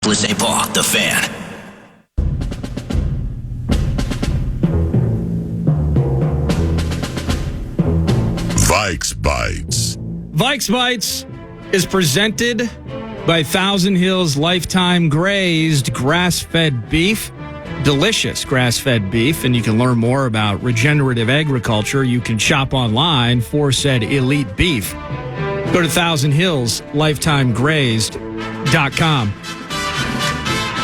Minneapolis, St. Paul, The Fan. Vikes Bites. Vikes Bites is presented by Thousand Hills Lifetime Grazed Grass-Fed Beef. Delicious grass-fed beef, and you can learn more about regenerative agriculture. You can shop online for said elite beef. Go to thousandhillslifetimegrazed.com.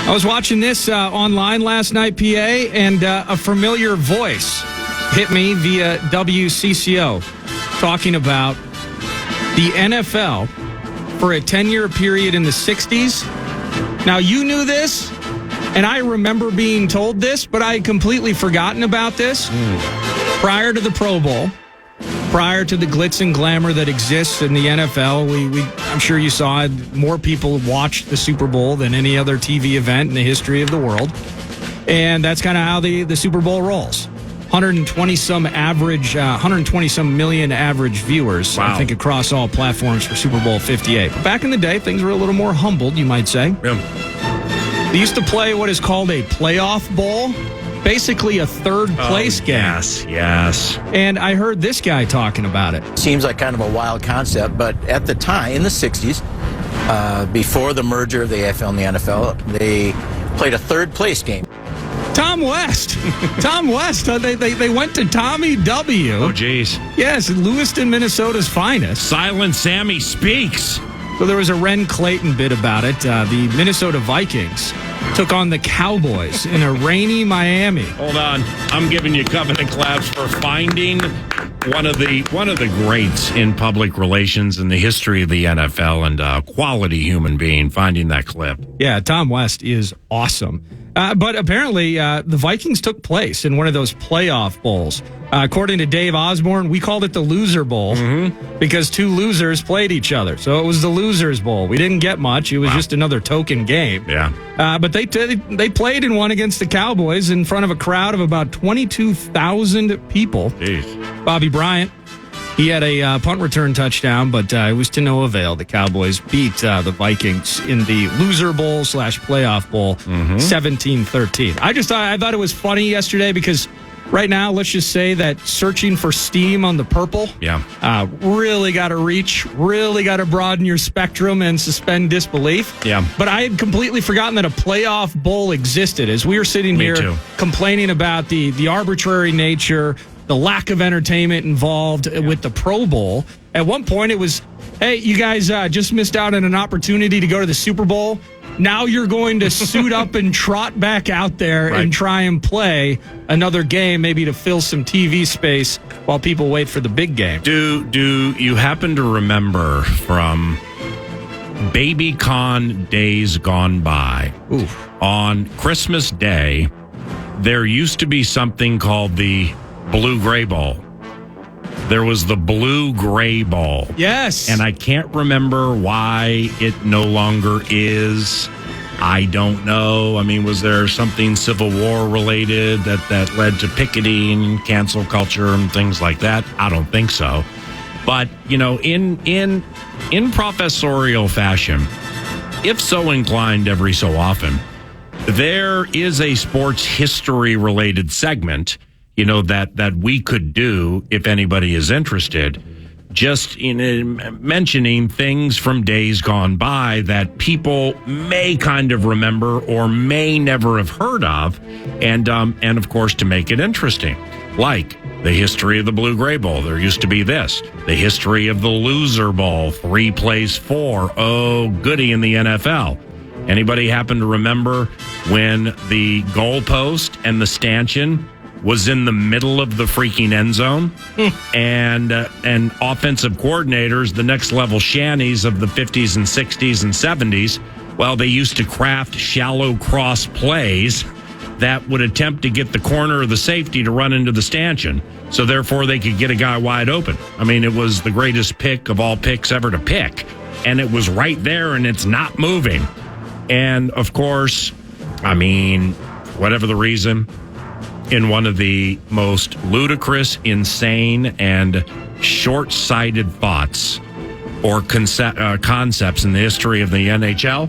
I was watching this online last night, PA, and a familiar voice hit me via WCCO talking about the NFL for a 10-year period in the 60s. Now, you knew this, and I remember being told this, but I had completely forgotten about this. Prior to the Pro Bowl, prior to the glitz and glamour that exists in the NFL, I'm sure you saw it, more people watched the Super Bowl than any other TV event in the history of the world. And that's kind of how the Super Bowl rolls. 120-some million average viewers, wow. I think, across all platforms for Super Bowl 58. But back in the day, things were a little more humbled, you might say. Yeah. They used to play what is called a playoff bowl, basically a third-place game. Yes. And I heard this guy talking about it. Seems like kind of a wild concept, but at the time, in the 60s, before the merger of the AFL and the NFL, they played a third-place game. Tom West. Tom West. They went to Tommy W. Oh, geez. Yes, Lewiston, Minnesota's finest. Silent Sammy speaks. So there was a Ren Clayton bit about it. The Minnesota Vikings took on the Cowboys in a rainy Miami. Hold on. I'm giving you covenant claps for finding one of the greats in public relations in the history of the NFL and quality human being, finding that clip. Yeah, Tom West is awesome. But apparently, the Vikings took place in one of those playoff bowls. According to Dave Osborne, we called it the Loser Bowl because two losers played each other. So it was the Losers Bowl. We didn't get much. It was just another token game. Yeah. But they played in one against the Cowboys in front of a crowd of about 22,000 people. Jeez. Bobby Bryant, he had a punt return touchdown, but it was to no avail. The Cowboys beat the Vikings in the Loser Bowl / Playoff Bowl 17-13. I thought it was funny yesterday because right now, let's just say that searching for steam on the purple, really got to reach, really got to broaden your spectrum and suspend disbelief. Yeah. But I had completely forgotten that a playoff bowl existed. As we were sitting here complaining about the arbitrary nature, the lack of entertainment involved with the Pro Bowl. At one point, it was, hey, you guys just missed out on an opportunity to go to the Super Bowl. Now you're going to suit up and trot back out there and try and play another game, maybe to fill some TV space while people wait for the big game. Do you happen to remember from Baby Con days gone by? Oof. On Christmas Day, there used to be something called the Blue-Gray Bowl. There was the Blue-Gray Bowl. Yes. And I can't remember why it no longer is. I don't know. I mean, was there something Civil War related that led to picketing, cancel culture, and things like that? I don't think so. But, you know, in professorial fashion, if so inclined every so often, there is a sports history related segment, you know, that we could do if anybody is interested, just in mentioning things from days gone by that people may kind of remember or may never have heard of, and of course to make it interesting, like the history of the Blue-Gray Bowl. There used to be this, the history of the Loser Bowl, 3 plays 4. Oh, goody in the NFL. Anybody happen to remember when the goalpost and the stanchion was in the middle of the freaking end zone, and offensive coordinators, the next level shanties of the 50s and 60s and 70s, well, they used to craft shallow cross plays that would attempt to get the corner or the safety to run into the stanchion, so therefore they could get a guy wide open. I mean, it was the greatest pick of all picks ever to pick, and it was right there, and it's not moving. And, of course, I mean, whatever the reason, in one of the most ludicrous, insane, and short-sighted thoughts or concepts in the history of the NHL,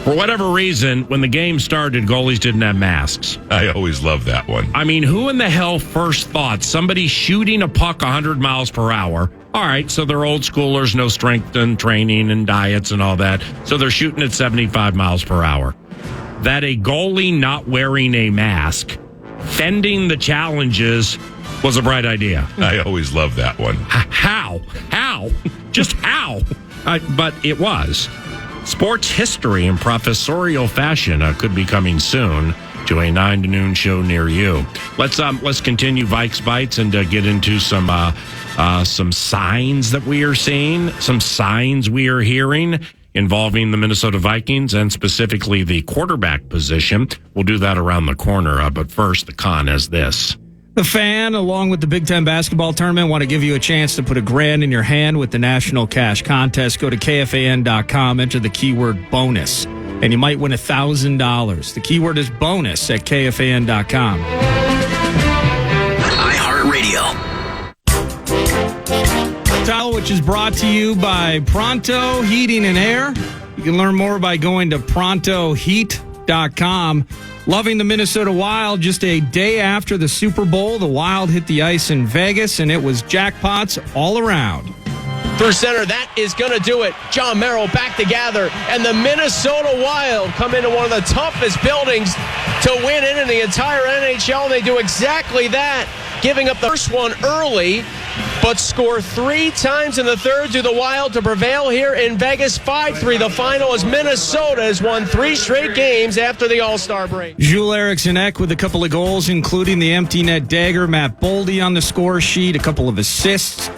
For whatever reason, when the game started, goalies didn't have masks. I always love that one. I mean, who in the hell first thought somebody shooting a puck 100 miles per hour? All right, so they're old schoolers, no strength and training and diets and all that. So they're shooting at 75 miles per hour. That a goalie not wearing a mask, fending the challenges, was a bright idea. I always love that one. How? Just how? But it was. Sports history in professorial fashion could be coming soon to a 9 to noon show near you. Let's continue Vikes Bites and get into some signs that we are seeing, some signs we are hearing involving the Minnesota Vikings and specifically the quarterback position. We'll do that around the corner. But first, the con is this. The Fan, along with the Big Ten basketball tournament, want to give you a chance to put $1,000 in your hand with the National Cash Contest. Go to KFAN.com, enter the keyword bonus, and you might win $1,000. The keyword is bonus at KFAN.com. iHeartRadio. Which is brought to you by Pronto Heating and Air. You can learn more by going to prontoheat.com. Loving the Minnesota Wild. Just a day after the Super Bowl, the Wild hit the ice in Vegas, and it was jackpots all around. Through center, that is going to do it. John Merrill back to gather, and the Minnesota Wild come into one of the toughest buildings to win in the entire NHL, and they do exactly that, giving up the first one early, but score 3 times in the third to the Wild to prevail here in Vegas 5-3. The final is Minnesota has won 3 straight games after the All-Star break. Jules Eriksson Ek with a couple of goals, including the empty net dagger. Matt Boldy on the score sheet, a couple of assists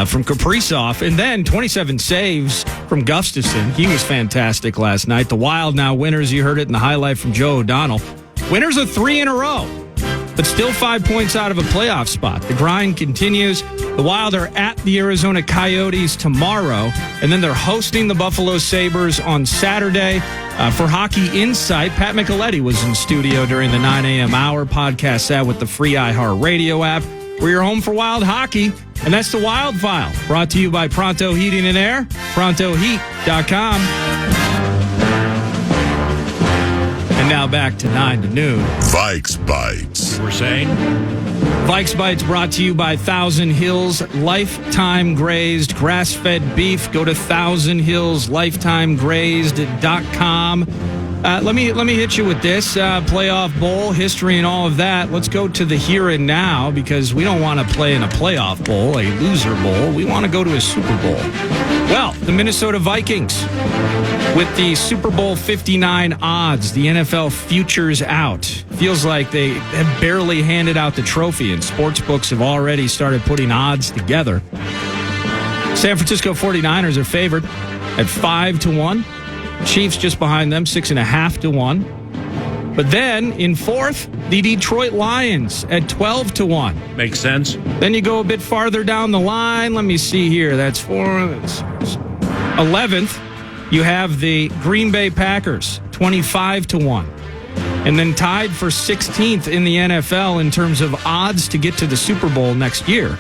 from Kaprizov, and then 27 saves from Gustafsson. He was fantastic last night. The Wild now winners. You heard it in the highlight from Joe O'Donnell. Winners of 3 in a row, but still 5 points out of a playoff spot. The grind continues. The Wild are at the Arizona Coyotes tomorrow, and then they're hosting the Buffalo Sabres on Saturday. For Hockey Insight, Pat Micheletti was in studio during the 9 a.m. hour. Podcast that with the free iHeartRadio app. We're your home for Wild hockey, and that's the Wild File, brought to you by Pronto Heating and Air, prontoheat.com. And now back to 9 to noon. Vikes Bites. We're saying? Vikes Bites brought to you by Thousand Hills Lifetime Grazed Grass-Fed Beef. Go to thousandhillslifetimegrazed.com. Let me hit you with this playoff bowl history and all of that. Let's go to the here and now, because we don't want to play in a playoff bowl, a loser bowl. We want to go to a Super Bowl. Well, the Minnesota Vikings with the Super Bowl 59 odds, the NFL futures out. Feels like they have barely handed out the trophy, and sportsbooks have already started putting odds together. San Francisco 49ers are favored at 5-1. Chiefs just behind them, 6.5-1. But then in fourth, the Detroit Lions at 12-1. Makes sense. Then you go a bit farther down the line. Let me see here. That's 11th. You have the Green Bay Packers, 25-1. And then tied for 16th in the NFL in terms of odds to get to the Super Bowl next year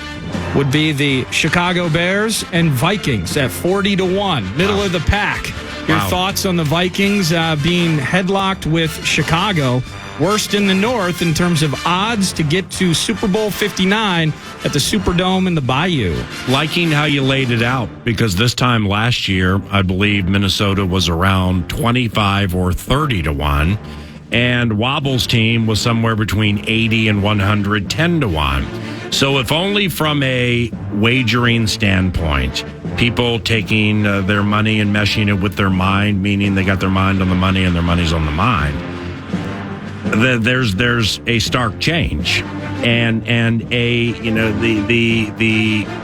would be the Chicago Bears and Vikings at 40-1, middle of the pack. Your thoughts on the Vikings being headlocked with Chicago, worst in the North in terms of odds to get to Super Bowl 59 at the Superdome in the Bayou? Liking how you laid it out, because this time last year, I believe Minnesota was around 25 or 30-1, and Wobble's team was somewhere between 80 and 110-1. So if only from a wagering standpoint, people taking their money and meshing it with their mind, meaning they got their mind on the money and their money's on the mind, there's a stark change, and the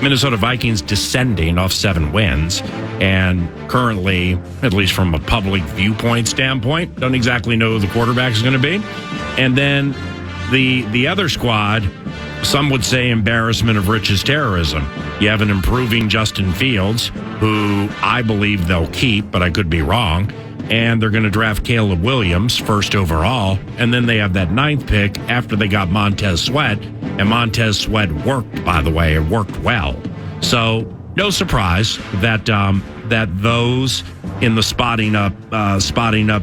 Minnesota Vikings descending off 7 wins, and currently, at least from a public viewpoint standpoint, don't exactly know who the quarterback is going to be, and then the other squad. Some would say embarrassment of riches terrorism. You have an improving Justin Fields, who I believe they'll keep, but I could be wrong. And they're going to draft Caleb Williams first overall. And then they have that 9th pick after they got Montez Sweat. And Montez Sweat worked, by the way. It worked well. So no surprise that that those in the spotting up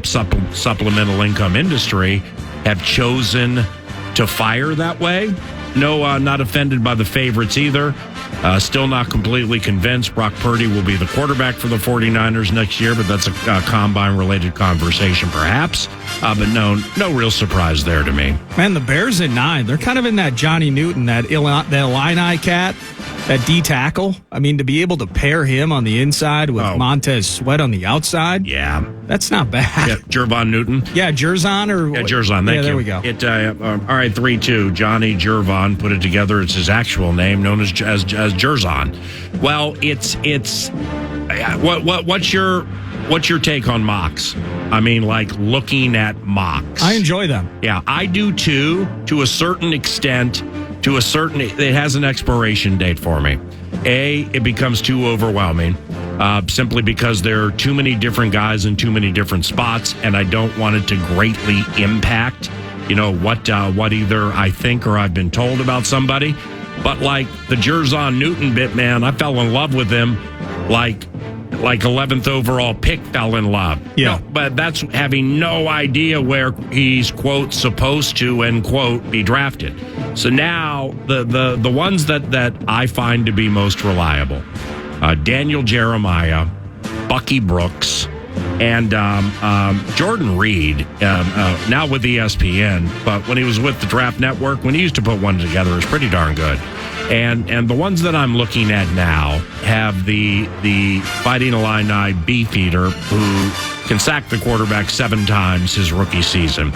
supplemental income industry have chosen to fire that way. No, not offended by the favorites either. Still not completely convinced Brock Purdy will be the quarterback for the 49ers next year, but that's a combine-related conversation perhaps. But no real surprise there to me. Man, the Bears at 9, they're kind of in that Johnny Newton, that Illini cat, that D tackle. I mean, to be able to pair him on the inside with Montez Sweat on the outside. Yeah. That's not bad. Yeah, Jervon Newton. Yeah, Jerzon or... Yeah, Jerzon, thank you. There we go. All right, 3-2. Johnny Jervon put it together. It's his actual name, known as Jerzon. Well, what's your take on mocks? I mean, like looking at mocks. I enjoy them. Yeah, I do too, to a certain extent. It has an expiration date for me. It becomes too overwhelming, simply because there are too many different guys in too many different spots, and I don't want it to greatly impact, what either I think or I've been told about somebody. But like the Jerzon Newton bit, man, I fell in love with him like 11th overall pick fell in love. Yeah. No, but that's having no idea where he's, quote, supposed to, end quote, be drafted. So now the ones that I find to be most reliable, Daniel Jeremiah, Bucky Brooks, and Jordan Reed, now with ESPN, but when he was with the Draft Network, when he used to put one together, it was pretty darn good. And the ones that I'm looking at now have the Fighting Illini beefeater who can sack the quarterback 7 times his rookie season.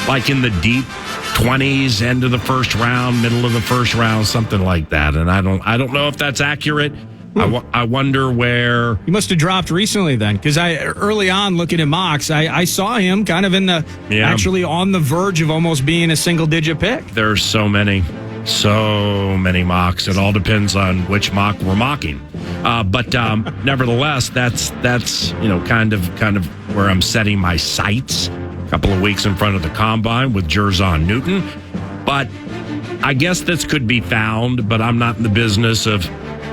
Like in the deep 20s, end of the first round, middle of the first round, something like that. And I don't know if that's accurate. I wonder where... You must have dropped recently then, because early on looking at mocks, I saw him kind of actually on the verge of almost being a single-digit pick. There's so many mocks. It all depends on which mock we're mocking. But nevertheless, that's kind of where I'm setting my sights. A couple of weeks in front of the combine with Jerzon Newton. But I guess this could be found, but I'm not in the business of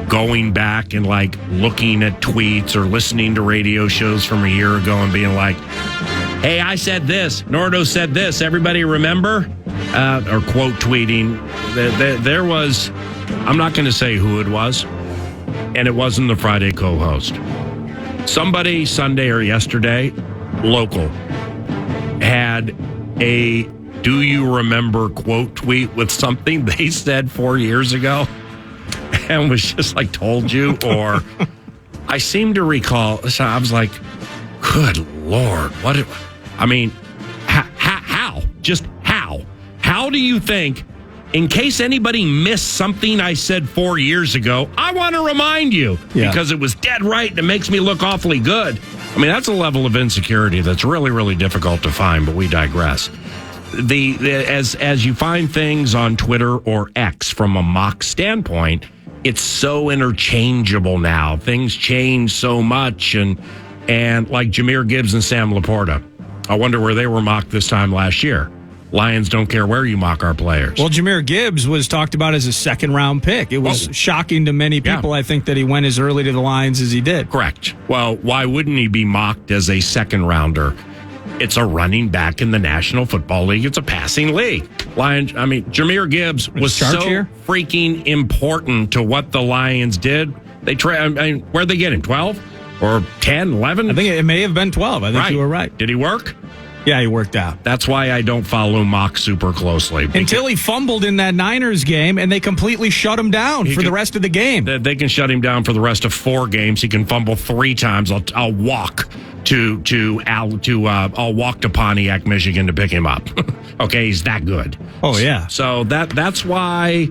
going back and like looking at tweets or listening to radio shows from a year ago and being like, hey, I said this, Nordo said this, everybody remember? Or quote tweeting. There was, I'm not going to say who it was, and it wasn't the Friday co-host. Somebody Sunday or yesterday, local, had a do you remember quote tweet with something they said 4 years ago and was just like, told you, or I seem to recall, so I was like, good Lord, how? Just how? How do you think, in case anybody missed something I said 4 years ago, I want to remind you because it was dead right and it makes me look awfully good. I mean, that's a level of insecurity that's really, really difficult to find, but we digress. As you find things on Twitter or X from a mock standpoint, it's so interchangeable now. Things change so much, and like Jahmyr Gibbs and Sam Laporta, I wonder where they were mocked this time last year. Lions don't care where you mock our players. Well, Jahmyr Gibbs was talked about as a second-round pick. It was shocking to many people, I think, that he went as early to the Lions as he did. Correct. Well, why wouldn't he be mocked as a second-rounder? It's a running back in the National Football League. It's a passing league. Jahmyr Gibbs was so freaking important to what the Lions did. Where'd they get him, 12 or 10, 11? I think it may have been 12. I think you were right. Did he work? Yeah, he worked out. That's why I don't follow mock super closely. Until he fumbled in that Niners game, and they completely shut him down the rest of the game. They can shut him down for the rest of 4 games. He can fumble 3 times. I'll walk I'll walk to Pontiac, Michigan to pick him up. Okay, he's that good. Oh yeah. So that's why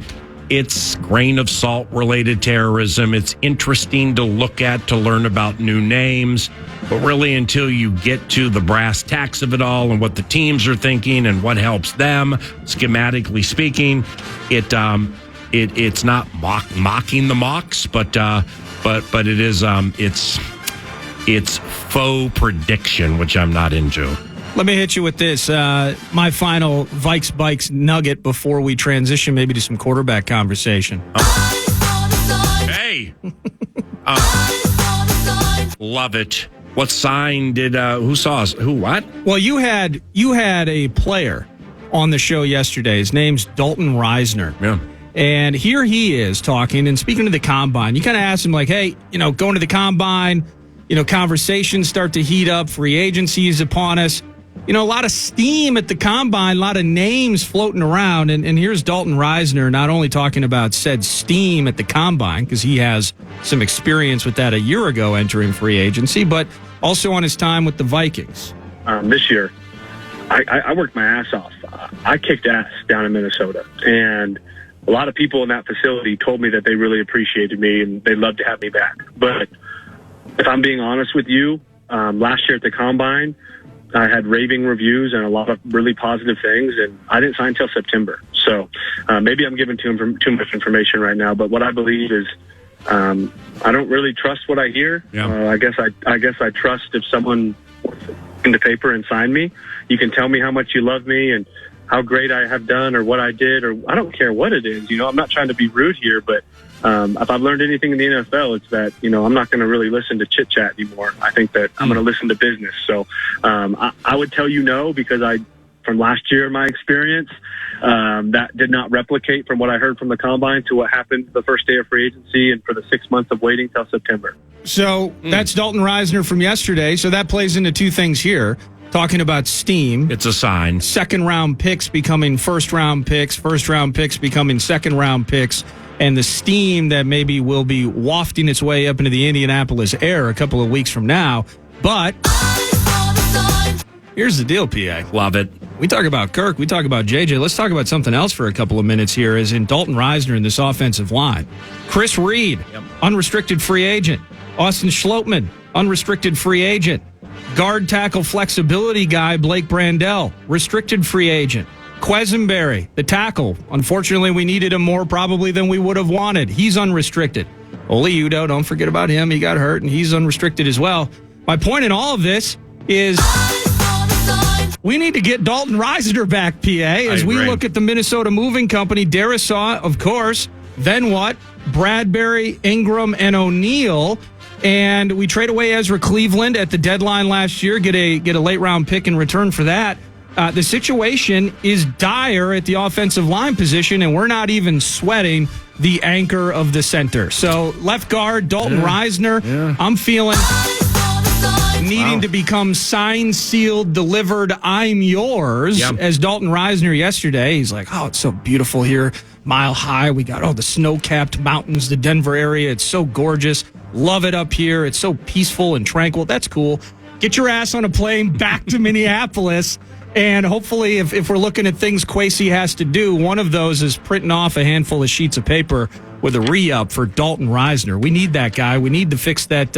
it's grain of salt related terrorism. It's interesting to look at, to learn about new names, but really until you get to the brass tacks of it all and what the teams are thinking and what helps them, schematically speaking, it's not mocking the mocks, but it is it's faux prediction, which I'm not into. Let me hit you with this. My final Vikes Bites nugget before we transition maybe to some quarterback conversation. Hey! Love it. What sign did, who saw us? Who, what? Well, you had a player on the show yesterday. His name's Dalton Reisner. Yeah. And here he is talking and speaking to the combine. You kind of asked him, like, hey, going to the combine, conversations start to heat up. Free agency is upon us. A lot of steam at the combine, a lot of names floating around. And here's Dalton Reisner not only talking about said steam at the combine, because he has some experience with that a year ago entering free agency, but also on his time with the Vikings. This year, I worked my ass off. I kicked ass down in Minnesota. And a lot of people in that facility told me that they really appreciated me and they'd love to have me back. But if I'm being honest with you, last year at the combine, I had raving reviews and a lot of really positive things, and I didn't sign until September. So maybe I'm giving too much information right now, but what I believe is I don't really trust what I hear. Yeah. I guess I trust if someone puts it into paper and sign me, you can tell me how much you love me and how great I have done or what I did, or I don't care what it is. I'm not trying to be rude here, but if I've learned anything in the NFL, it's that, I'm not going to really listen to chit chat anymore. I think that I'm going to listen to business. So I would tell you no, because from last year, my experience, that did not replicate from what I heard from the combine to what happened the first day of free agency and for the 6 months of waiting till September. So that's Dalton Reisner from yesterday. So that plays into two things here. Talking about steam. It's a sign. Second-round picks becoming first-round picks. First-round picks becoming second-round picks. And the steam that maybe will be wafting its way up into the Indianapolis air a couple of weeks from now. But here's the deal, PA. Love it. We talk about Kirk. We talk about JJ. Let's talk about something else for a couple of minutes here, as in Dalton Reisner in this offensive line. Chris Reed, unrestricted free agent. Austin Schlottman, unrestricted free agent. Guard tackle flexibility guy, Blake Brandell, restricted free agent. Quesenberry, the tackle. Unfortunately, we needed him more probably than we would have wanted. He's unrestricted. Ole Udoh, don't forget about him. He got hurt, and he's unrestricted as well. My point in all of this is we need to get Dalton Reisner back, PA, as we look at the Minnesota Moving Company. Darisaw, of course. Then what? Bradbury, Ingram, and O'Neal. And we trade away Ezra Cleveland at the deadline last year, get a late-round pick in return for that. The situation is dire at the offensive line position, and we're not even sweating the anchor of the center. So left guard, Dalton Reisner, I'm feeling needing to become signed, sealed, delivered, I'm yours. As Dalton Reisner yesterday, he's like, oh, it's so beautiful here, mile high. We got the snow-capped mountains, the Denver area. It's so gorgeous. Love it up here. It's so peaceful and tranquil. That's cool. Get your ass on a plane back to Minneapolis. And hopefully, if we're looking at things Kwesi has to do, one of those is printing off a handful of sheets of paper with a re-up for Dalton Reisner. We need that guy. We need to fix that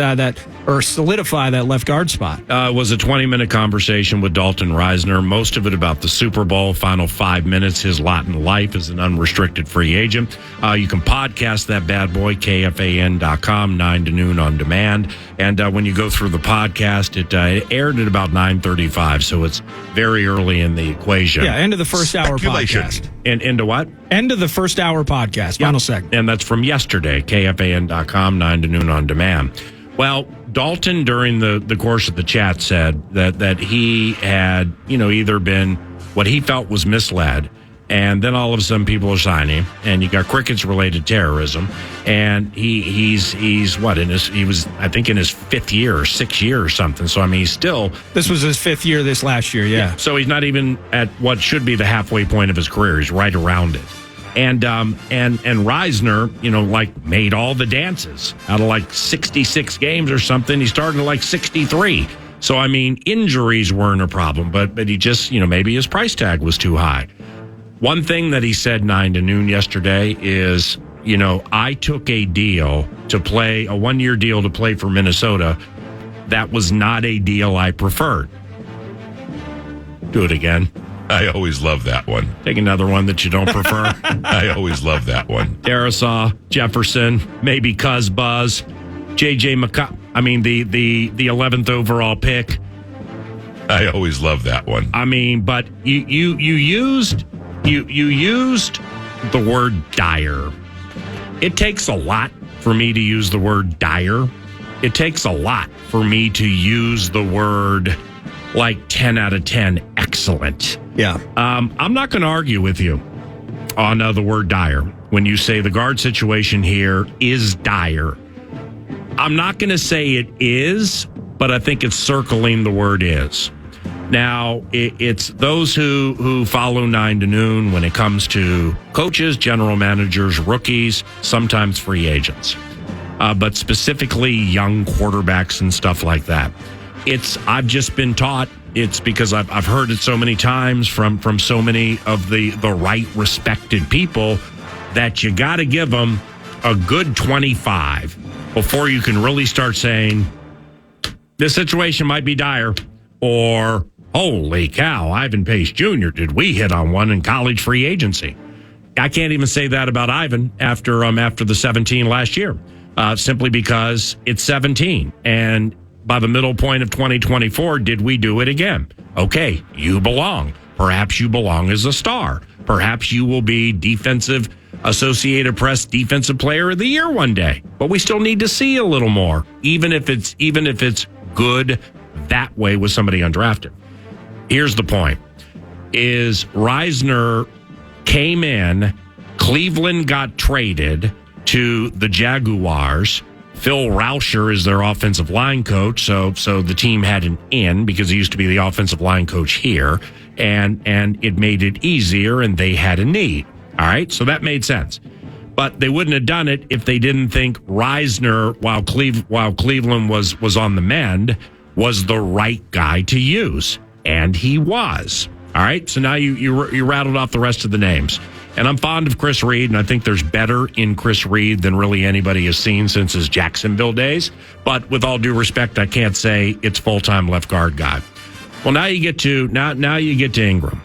or solidify that left guard spot. It was a 20-minute conversation with Dalton Reisner, most of it about the Super Bowl, final 5 minutes, his lot in life as an unrestricted free agent. You can podcast that bad boy, KFAN.com, 9 to noon on demand. And when you go through the podcast, it aired at about 9:35, so it's very early in the equation. Yeah, end of the first hour podcast. And into what? End of the first hour podcast, final segment. And that's from yesterday, KFAN.com, 9 to noon on demand. Well, Dalton, during the course of the chat, said that he had, either been what he felt was misled, and then all of a sudden people are signing, and you got crickets related terrorism, and he's what, he was, I think, in his 5th year or 6th year or something. So, I mean, he's still... This was his 5th year this last year, yeah. So he's not even at what should be the halfway point of his career. He's right around it. And Reisner, made all the dances out of 66 games or something. He started at 63. So, I mean, injuries weren't a problem, but he just, maybe his price tag was too high. One thing that he said 9 to noon yesterday is, I took a deal to play, a 1-year deal to play for Minnesota. That was not a deal I preferred. Do it again. I always love that one. Take another one that you don't prefer. I always love that one. Darisaw, Jefferson, maybe Cuz Buzz, J.J. McCoy. I mean, the 11th overall pick. I always love that one. I mean, but you used the word dire. It takes a lot for me to use the word dire. it takes a lot for me to use the word like 10 out of 10 excellent. Yeah. I'm not going to argue with you on the word dire. When you say the guard situation here is dire, I'm not going to say it is, but I think it's circling the word is. Now, it's those who follow 9 to noon when it comes to coaches, general managers, rookies, sometimes free agents, but specifically young quarterbacks and stuff like that. I've just been taught, it's because I've heard it so many times from so many of the right respected people that you got to give them a good 25 before you can really start saying this situation might be dire, or holy cow, Ivan Pace Jr., did we hit on one in college free agency? I can't even say that about Ivan after the 17 last year, simply because it's 17. And by the middle point of 2024, did we do it again? Okay, you belong. Perhaps you belong as a star. Perhaps you will be defensive Associated Press Defensive Player of the Year one day. But we still need to see a little more, even if it's good that way with somebody undrafted. Here's the point, is Reisner came in, Cleveland got traded to the Jaguars. Phil Rauscher is their offensive line coach, so the team had an in because he used to be the offensive line coach here, and it made it easier, and they had a need. All right, so that made sense. But they wouldn't have done it if they didn't think Reisner, while Cleveland was on the mend, was the right guy to use. And he was. All right, so now you rattled off the rest of the names. And I'm fond of Chris Reed, and I think there's better in Chris Reed than really anybody has seen since his Jacksonville days. But with all due respect, I can't say it's full-time left guard guy. Well, now you get to Ingram.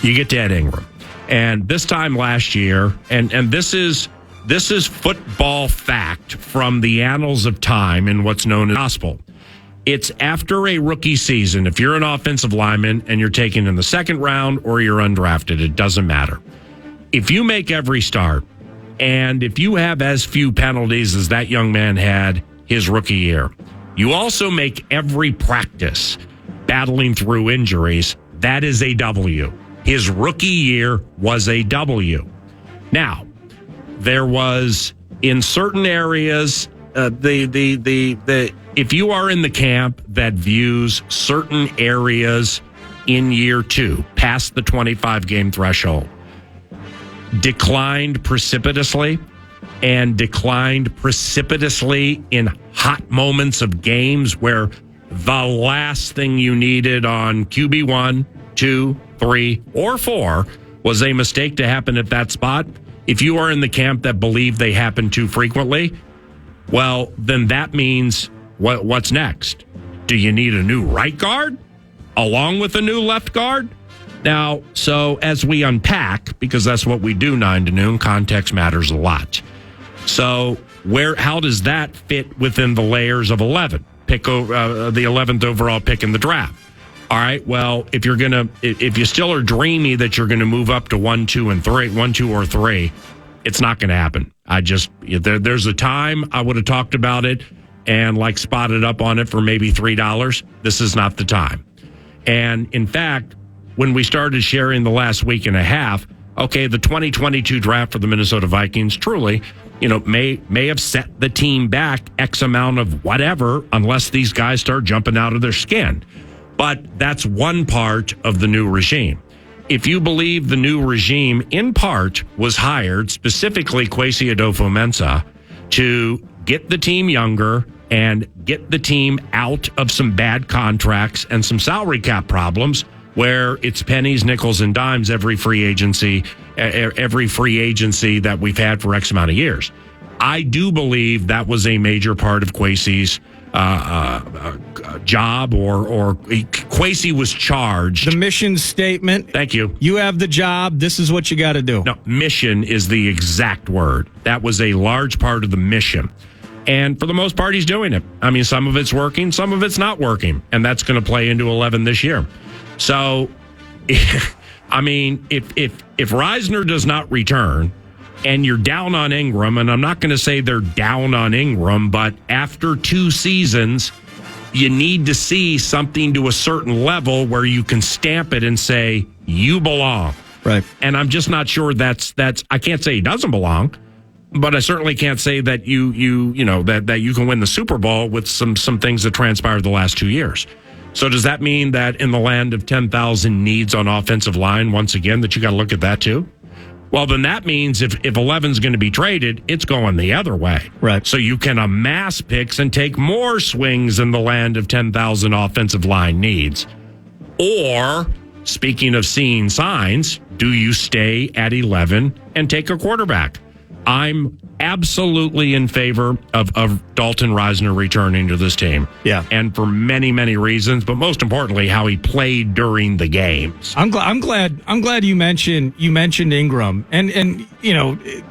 You get to Ed Ingram. And this time last year, and this is football fact from the annals of time in what's known as gospel. It's after a rookie season. If you're an offensive lineman and you're taken in the second round or you're undrafted, it doesn't matter. If you make every start and if you have as few penalties as that young man had his rookie year, you also make every practice battling through injuries, that is a W. His rookie year was a W. Now, there was in certain areas, if you are in the camp that views certain areas in year 2 past the 25 game threshold, declined precipitously in hot moments of games where the last thing you needed on QB 1, 2, 3, or 4 was a mistake to happen at that spot. If you are in the camp that believe they happen too frequently, well, then that means what's next? Do you need a new right guard along with a new left guard? Now, so as we unpack, because that's what we do 9 to noon, context matters a lot. So how does that fit within the layers of 11? Pick the 11th overall pick in the draft. All right, well, if you still are dreamy that you're going to move up to 1, 2, or 3, it's not going to happen. There's a time I would have talked about it and spotted up on it for maybe $3. This is not the time. And in fact, when we started sharing the last week and a half, okay, the 2022 draft for the Minnesota Vikings truly, may have set the team back X amount of whatever, unless these guys start jumping out of their skin. But that's one part of the new regime. If you believe the new regime, in part, was hired, specifically Kwesi Adofo-Mensah, to get the team younger and get the team out of some bad contracts and some salary cap problems where it's pennies, nickels, and dimes every free agency that we've had for X amount of years. I do believe that was a major part of Kwesi's job, or Kwesi was charged. The mission statement. Thank you. You have the job. This is what you got to do. No, mission is the exact word. That was a large part of the mission. And for the most part, he's doing it. I mean, some of it's working, some of it's not working. And that's going to play into 11 this year. So, I mean, if Reisner does not return, and you're down on Ingram, and I'm not going to say they're down on Ingram, but after 2 seasons, you need to see something to a certain level where you can stamp it and say, you belong. Right. And I'm just not sure that's I can't say he doesn't belong, but I certainly can't say that that you can win the Super Bowl with some things that transpired the last 2 years. So does that mean that in the land of 10,000 needs on offensive line, once again, that you got to look at that too? Well, then that means if 11's going to be traded, it's going the other way. Right. So you can amass picks and take more swings in the land of 10,000 offensive line needs. Or, speaking of seeing signs, do you stay at 11 and take a quarterback? I'm absolutely in favor of Dalton Risner returning to this team. Yeah. And for many, many reasons, but most importantly, how he played during the games. I'm glad you mentioned Ingram and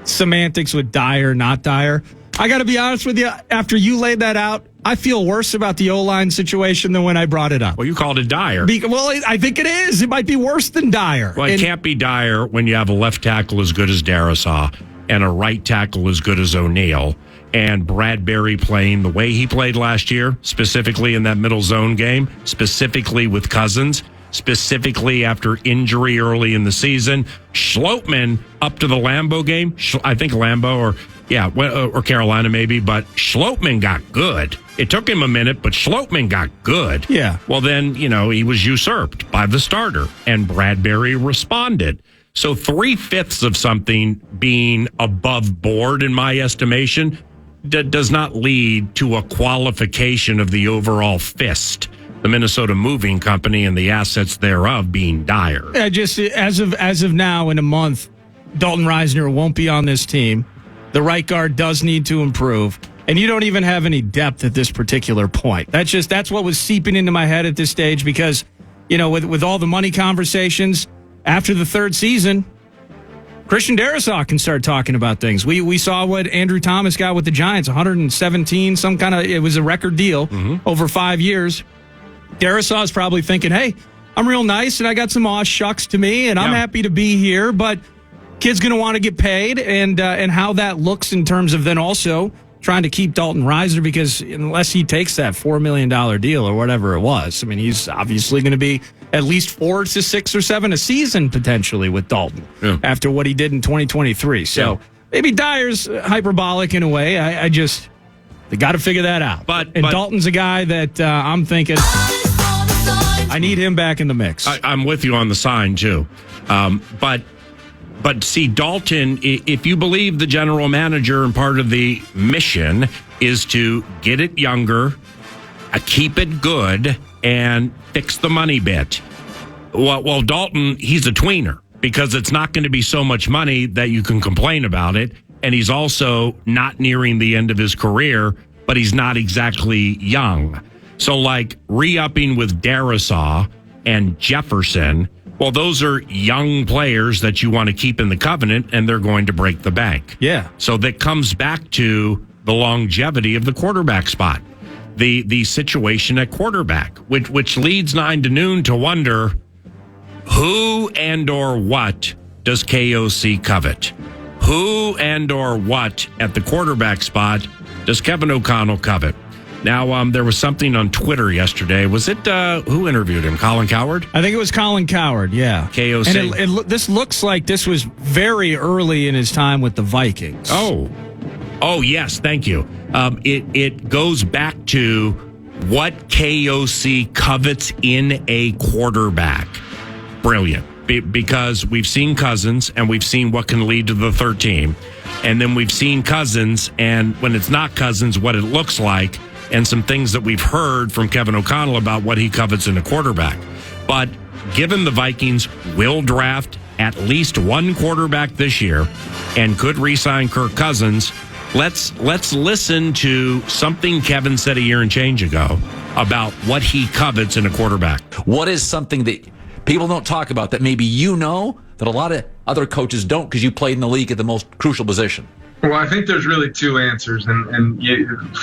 semantics with Dyer, not Dyer. I got to be honest with you, after you laid that out, I feel worse about the O-line situation than when I brought it up. Well, you called it Dyer. I think it is. It might be worse than Dyer. Well, it can't be Dyer when you have a left tackle as good as Darisaw and a right tackle as good as O'Neal, and Bradbury playing the way he played last year, specifically in that middle zone game, specifically with Cousins, specifically after injury early in the season. Schlottman up to the Lambeau game. I think Lambeau or Carolina maybe, but Schlottman got good. It took him a minute, but Schlottman got good. Yeah. Well, then, he was usurped by the starter, and Bradbury responded. So 3/5 of something being above board, in my estimation, does not lead to a qualification of the overall fist. The Minnesota Moving Company and the assets thereof being dire. Just as of now, in a month, Dalton Risner won't be on this team. The right guard does need to improve, and you don't even have any depth at this particular point. That's what was seeping into my head at this stage because, with all the money conversations. After the 3rd season, Christian Darisaw can start talking about things. We saw what Andrew Thomas got with the Giants, 117, it was a record deal over 5 years. Darisaw's probably thinking, hey, I'm real nice and I got some aw shucks to me and I'm happy to be here, but kid's going to want to get paid and how that looks in terms of then also trying to keep Dalton Risner because unless he takes that $4 million deal or whatever it was, he's obviously going to be at least 4 to 6 or 7 a season potentially with Dalton after what he did in 2023. So maybe Dyer's hyperbolic in a way. They got to figure that out. But Dalton's a guy that I'm thinking I need him back in the mix. I'm with you on the sign too. But see, Dalton, if you believe the general manager and part of the mission is to get it younger, keep it good, and fix the money bit. Well, Dalton, he's a tweener because it's not going to be so much money that you can complain about it. And he's also not nearing the end of his career, but he's not exactly young. So like re-upping with Darisaw and Jefferson, well, those are young players that you want to keep in the covenant, and they're going to break the bank. Yeah. So that comes back to the longevity of the quarterback spot, the situation at quarterback, which leads 9 to noon to wonder who and or what does KOC covet? Who and or what at the quarterback spot does Kevin OConnell covet? Now, there was something on Twitter yesterday. Was it, who interviewed him? Colin Cowherd? I think it was Colin Cowherd, yeah. KOC. And this looks like this was very early in his time with the Vikings. Oh, yes, thank you. It goes back to what KOC covets in a quarterback. Brilliant. Because we've seen Cousins, and we've seen what can lead to the third team. And then we've seen Cousins, and when it's not Cousins, what it looks like, and some things that we've heard from Kevin OConnell about what he covets in a quarterback. But given the Vikings will draft at least one quarterback this year and could re-sign Kirk Cousins, let's listen to something Kevin said a year and change ago about what he covets in a quarterback. What is something that people don't talk about that maybe that a lot of other coaches don't because you played in the league at the most crucial position? Well, I think there's really 2 answers,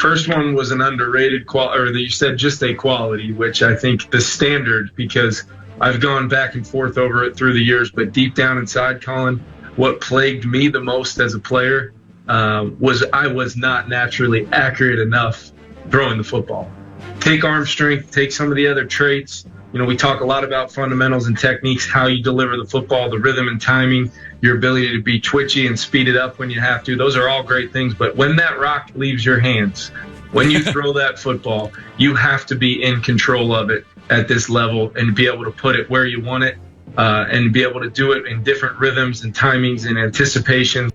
first one was an underrated quality, you said just a quality, which I think the standard, because I've gone back and forth over it through the years, but deep down inside, Colin, what plagued me the most as a player was I was not naturally accurate enough throwing the football. Take arm strength, take some of the other traits. We talk a lot about fundamentals and techniques, how you deliver the football, the rhythm and timing, your ability to be twitchy and speed it up when you have to. Those are all great things. But when that rock leaves your hands, when you throw that football, you have to be in control of it at this level and be able to put it where you want it and be able to do it in different rhythms and timings and anticipation.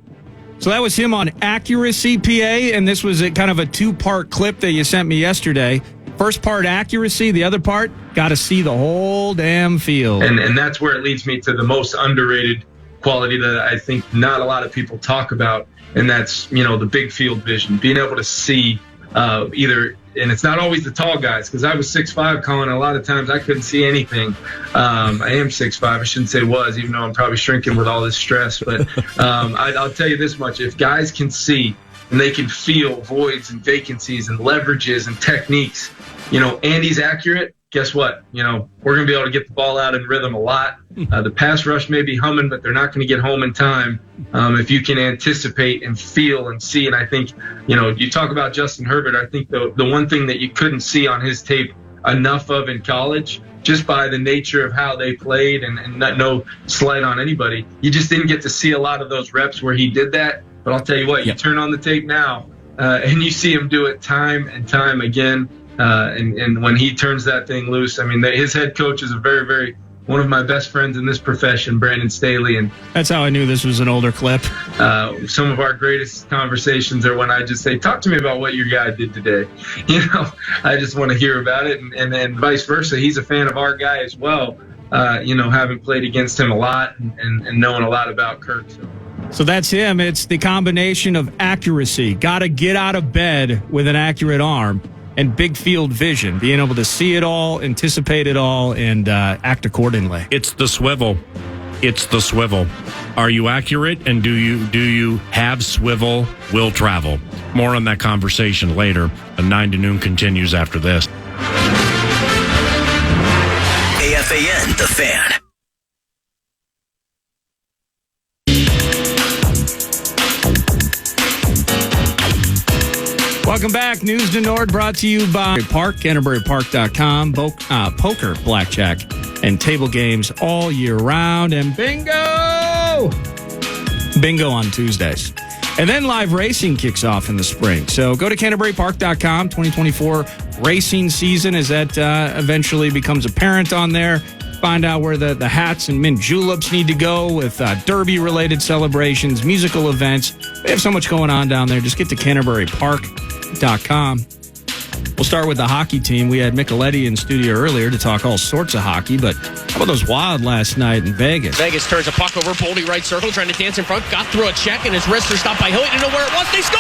So that was him on accuracy, PA, and this was kind of a two-part clip that you sent me yesterday. First part, accuracy. The other part, got to see the whole damn field. And that's where it leads me to the most underrated quality that I think not a lot of people talk about, and that's, the big field vision, being able to see either, and it's not always the tall guys, because I was 6'5", Colin, and a lot of times I couldn't see anything. I am 6'5", I shouldn't say was, even though I'm probably shrinking with all this stress. But I'll tell you this much, if guys can see and they can feel voids and vacancies and leverages and techniques, Andy's accurate, guess what? We're going to be able to get the ball out in rhythm a lot. The pass rush may be humming, but they're not going to get home in time if you can anticipate and feel and see. And I think, you talk about Justin Herbert, I think the one thing that you couldn't see on his tape enough of in college, just by the nature of how they played and no slight on anybody, you just didn't get to see a lot of those reps where he did that. But I'll tell you what, you turn on the tape now and you see him do it time and time again. And when he turns that thing loose, I mean, his head coach is a very, very one of my best friends in this profession, Brandon Staley. And that's how I knew this was an older clip. Some of our greatest conversations are when I just say, talk to me about what your guy did today. I just want to hear about it. And then vice versa. He's a fan of our guy as well, having played against him a lot and knowing a lot about Kirk. So that's him. It's the combination of accuracy. Got to get out of bed with an accurate arm. And big field vision, being able to see it all, anticipate it all, and act accordingly. It's the swivel. It's the swivel. Are you accurate? And do you have swivel? Will travel. More on that conversation later. 9 to noon continues after this. KFAN, The Fan. Welcome back. News to Nord brought to you by Park, CanterburyPark.com, poker, blackjack, and table games all year round. And bingo! Bingo on Tuesdays. And then live racing kicks off in the spring. So go to CanterburyPark.com, 2024 racing season, as that eventually becomes apparent on there. Find out where the hats and mint juleps need to go with derby-related celebrations, musical events. They have so much going on down there. Just get to CanterburyPark.com. We'll start with the hockey team. We had Micheletti in studio earlier to talk all sorts of hockey, but how about those Wild last night in Vegas? Vegas turns a puck over, Boldy right circle, trying to dance in front, got through a check, and his wrists are stopped by Hill. He didn't know where it was. They score!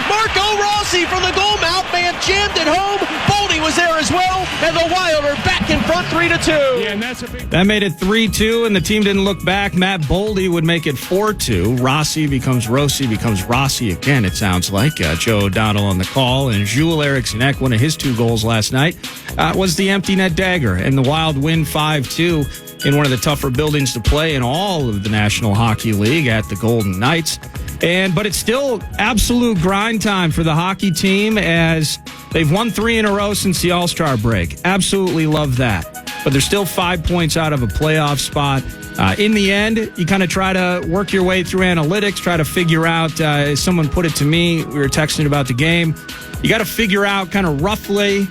Marco Rossi from the goal mouth, man, jammed it home. Boldy was there as well, and the Wild are back in front 3-2. Yeah, and that made it 3-2, and the team didn't look back. Matt Boldy would make it 4-2. Rossi becomes Rossi again, it sounds like. Joe O'Donnell on the call, and Jules Eriksson-Ek, one of his 2 goals last night, was the empty net dagger, and the Wild win 5-2 in one of the tougher buildings to play in all of the National Hockey League at the Golden Knights. But it's still absolute grind time for the hockey team as they've won 3 in a row since the All-Star break. Absolutely love that. But they're still 5 points out of a playoff spot. In the end, you kind of try to work your way through analytics, try to figure out, someone put it to me, we were texting about the game, you got to figure out kind of roughly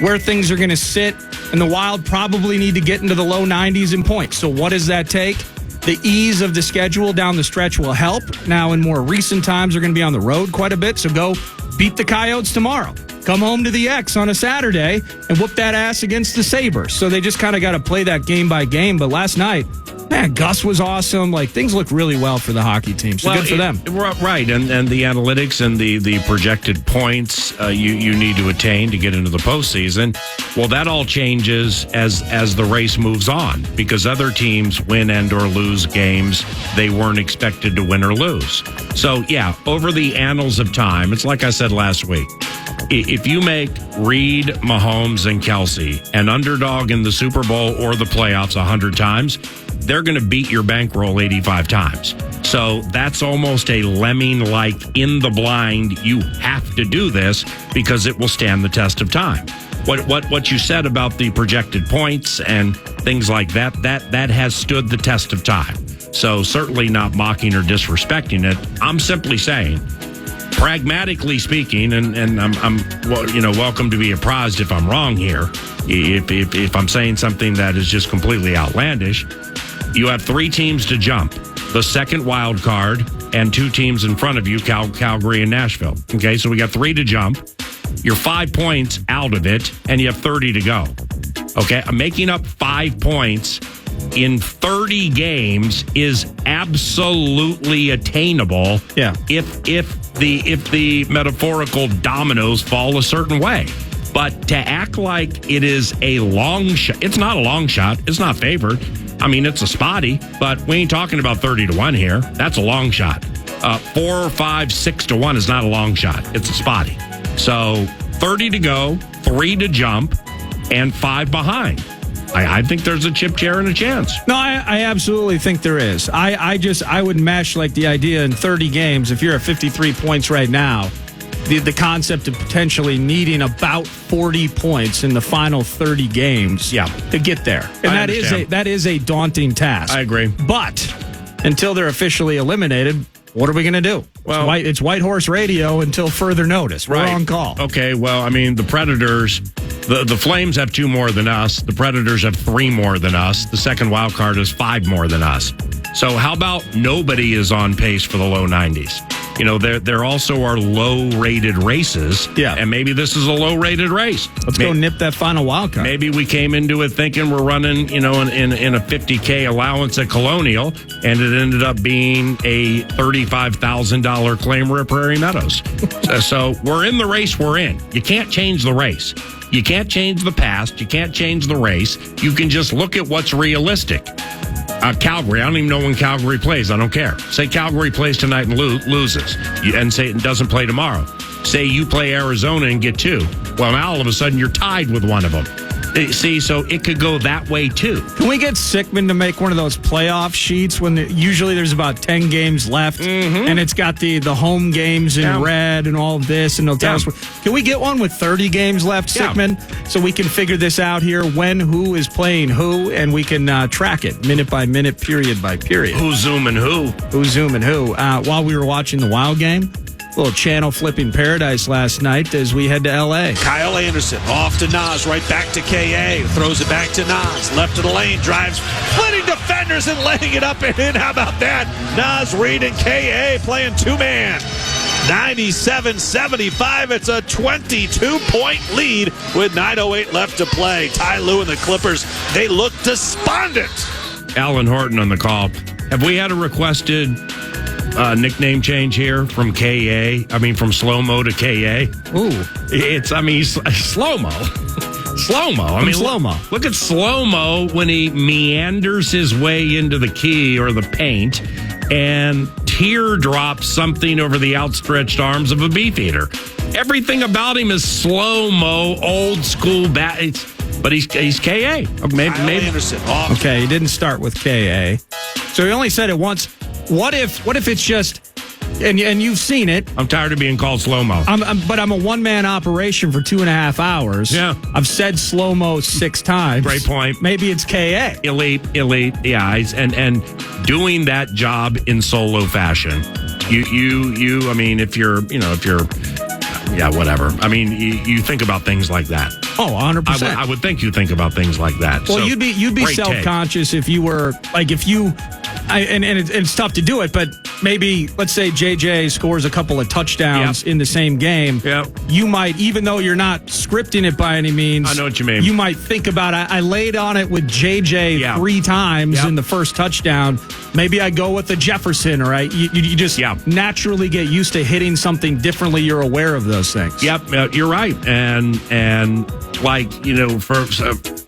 where things are going to sit, and the Wild probably need to get into the low 90s in points. So what does that take? The ease of the schedule down the stretch will help. Now, in more recent times, they're going to be on the road quite a bit, so go beat the Coyotes tomorrow. Come home to the X on a Saturday and whoop that ass against the Sabres. So they just kind of got to play that game by game. But last night, man, Gus was awesome. Like, things look really well for the hockey team. So good for them. Right, and the analytics and the projected points you need to attain to get into the postseason, well, that all changes as the race moves on because other teams win and or lose games they weren't expected to win or lose. So, yeah, over the annals of time, it's like I said last week, if you make Reed, Mahomes, and Kelsey an underdog in the Super Bowl or the playoffs 100 times, they're going to beat your bankroll 85 times. So that's almost a lemming-like in the blind. You have to do this because it will stand the test of time. What you said about the projected points and things like that has stood the test of time. So certainly not mocking or disrespecting it. I'm simply saying, pragmatically speaking, and I'm welcome to be apprised if I'm wrong here. If I'm saying something that is just completely outlandish, you have 3 teams to jump. The second wild card and 2 teams in front of you, Calgary and Nashville. Okay, so we got 3 to jump. You're 5 points out of it, and you have 30 to go. Okay, making up 5 points in 30 games is absolutely attainable. Yeah. If the metaphorical dominoes fall a certain way. But to act like it is a long shot, it's not a long shot. It's not favored. I mean, it's a spotty, but we ain't talking about 30-1 here. That's a long shot. 4, 5, 6-1 is not a long shot. It's a spotty. So 30 to go, 3 to jump, and 5 behind. I think there's a chip chair and a chance. No, I absolutely think there is. I would mesh like the idea in 30 games. If you're at 53 points right now, the concept of potentially needing about 40 points in the final 30 games to get there. And that is a daunting task. I agree. But until they're officially eliminated, what are we going to do? Well, it's White Horse Radio until further notice. We're on call. Okay, well, I mean, the Predators, the Flames have 2 more than us. The Predators have 3 more than us. The second wild card is 5 more than us. So how about nobody is on pace for the low 90s? You know, there also are low-rated races. Yeah. And maybe this is a low-rated race. Let's go nip that final wild card. Maybe we came into it thinking we're running, in a $50K allowance at Colonial, and it ended up being a $35,000 claim at Prairie Meadows. So we're in the race we're in. You can't change the race. You can't change the past. You can't change the race. You can just look at what's realistic. Calgary, I don't even know when Calgary plays. I don't care. Say Calgary plays tonight and loses, and say it doesn't play tomorrow. Say you play Arizona and get 2. Well, now all of a sudden you're tied with one of them. See, so it could go that way too. Can we get Sickman to make one of those playoff sheets when usually there's about 10 games left, and it's got the home games in red and all of this, and they'll tell us. Can we get one with 30 games left, Sickman, so we can figure this out here, when who is playing who, and we can track it minute by minute, period by period. Who's zooming who? Who's zooming who? While we were watching the Wild game, little channel flipping paradise last night as we head to L.A. Kyle Anderson off to Nas, right back to K.A. Throws it back to Nas, left of the lane, drives, splitting defenders and laying it up and in. How about that? Nas, Reed, and K.A. playing 2-man. 97-75. It's a 22-point lead with 9:08 left to play. Ty Lue and the Clippers, they look despondent. Alan Horton on the call. Have we had a requested nickname change here from from Slow-Mo to K.A.? Ooh. Slow-Mo. Slow-Mo. Slow-Mo. Look at Slow-Mo when he meanders his way into the key or the paint and teardrops something over the outstretched arms of a beefeater. Everything about him is Slow-Mo, old school but he's K.A. Maybe. Anderson off. Okay, he didn't start with K.A. So he only said it once. What if it's just, and you've seen it. I'm tired of being called slow-mo. But I'm a one-man operation for 2.5 hours. Yeah. I've said slow-mo 6 times. Great point. Maybe it's K.A. Elite. Yeah, and doing that job in solo fashion. You. I mean, if you're. Yeah, whatever. I mean, you think about things like that. Oh, 100%. I would think you think about things like that. Well, so, you'd be self-conscious if you were and it's tough to do it, but maybe let's say JJ scores a couple of touchdowns in the same game. Yeah. You might, even though you're not scripting it by any means. I know what you mean. You might think about I laid on it with JJ 3 times in the first touchdown. Like I go with the Jefferson, or you just naturally get used to hitting something differently. You're aware of those things. Yep, you're right. And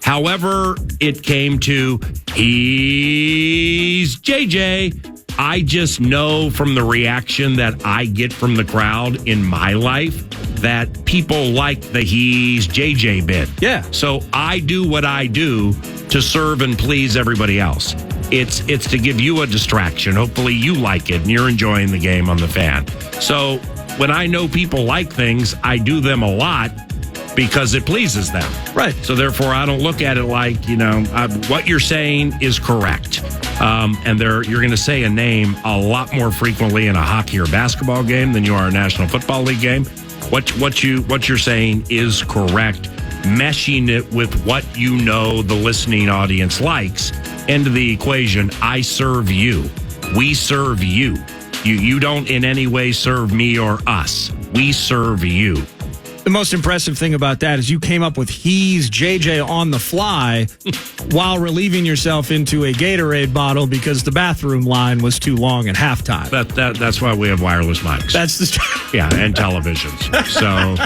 however it came to he's JJ, I just know from the reaction that I get from the crowd in my life that people like the he's JJ bit. Yeah. So I do what I do to serve and please everybody else. It's to give you a distraction. Hopefully you like it and you're enjoying the game on the Fan. So when I know people like things, I do them a lot because it pleases them. Right. So therefore, I don't look at it like, what you're saying is correct. And you're going to say a name a lot more frequently in a hockey or basketball game than you are a National Football League game. What you're saying is correct. Meshing it with what the listening audience likes into the equation. I serve you. We serve you. You don't in any way serve me or us. We serve you. The most impressive thing about that is you came up with he's JJ on the fly while relieving yourself into a Gatorade bottle because the bathroom line was too long at halftime. That's why we have wireless mics. And televisions. So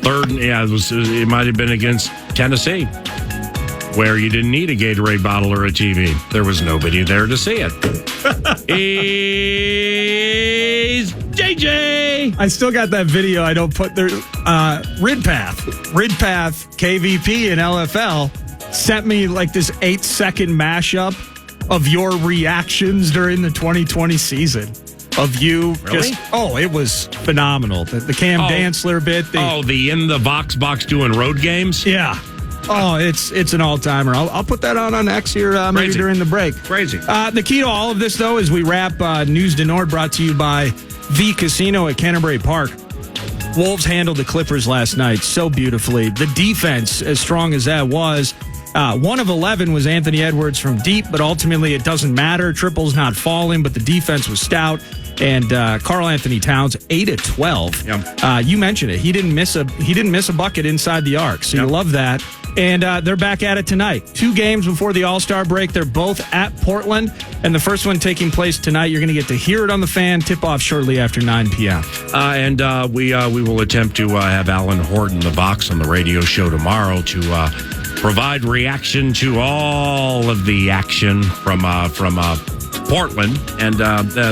third, it might have been against Tennessee, where you didn't need a Gatorade bottle or a TV. There was nobody there to see it. He's JJ. I still got that video. I don't put there. Ridpath KVP and LFL sent me like this 8-second mashup of your reactions during the 2020 season. Of you, really? It was phenomenal. The Cam Dantzler bit. The in the Vox box doing road games. Yeah. Oh, it's an all-timer. I'll put that on X here maybe during the break. Crazy. The key to all of this, though, is we wrap News du Nord brought to you by The Casino at Canterbury Park. Wolves handled the Clippers last night so beautifully. The defense, as strong as that was, 1 of 11 was Anthony Edwards from deep, but ultimately it doesn't matter. Triple's not falling, but the defense was stout. And Karl Anthony Towns, 8 of 12. Yep. You mentioned it. He didn't miss a bucket inside the arc. So you love that. And they're back at it tonight. 2 games before the All-Star break. They're both at Portland. And the first one taking place tonight. You're going to get to hear it on the Fan. Tip off shortly after 9 p.m. We will attempt to have Alan Horton, the Box, on the radio show tomorrow to provide reaction to all of the action from Portland. And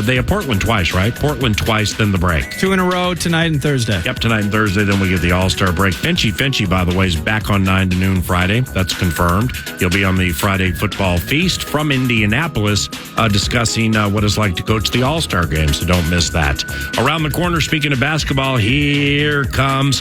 they have Portland twice, right? Portland twice, then the break. 2 in a row, tonight and Thursday. Yep, tonight and Thursday, then we get the All-Star break. Finchy, by the way, is back on 9 to noon Friday. That's confirmed. He'll be on the Friday Football Feast from Indianapolis discussing what it's like to coach the All-Star game, so don't miss that. Around the corner, speaking of basketball, here comes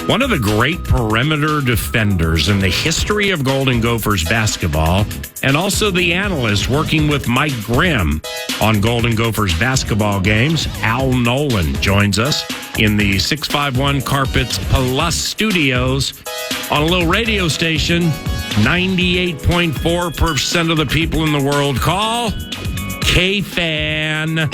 one of the great perimeter defenders in the history of Golden Gophers basketball, and also the analyst working with Mike Grimm on Golden Gophers basketball games. Al Nolan joins us in the 651 Carpets Plus studios on a little radio station 98.4% of the people in the world call KFAN.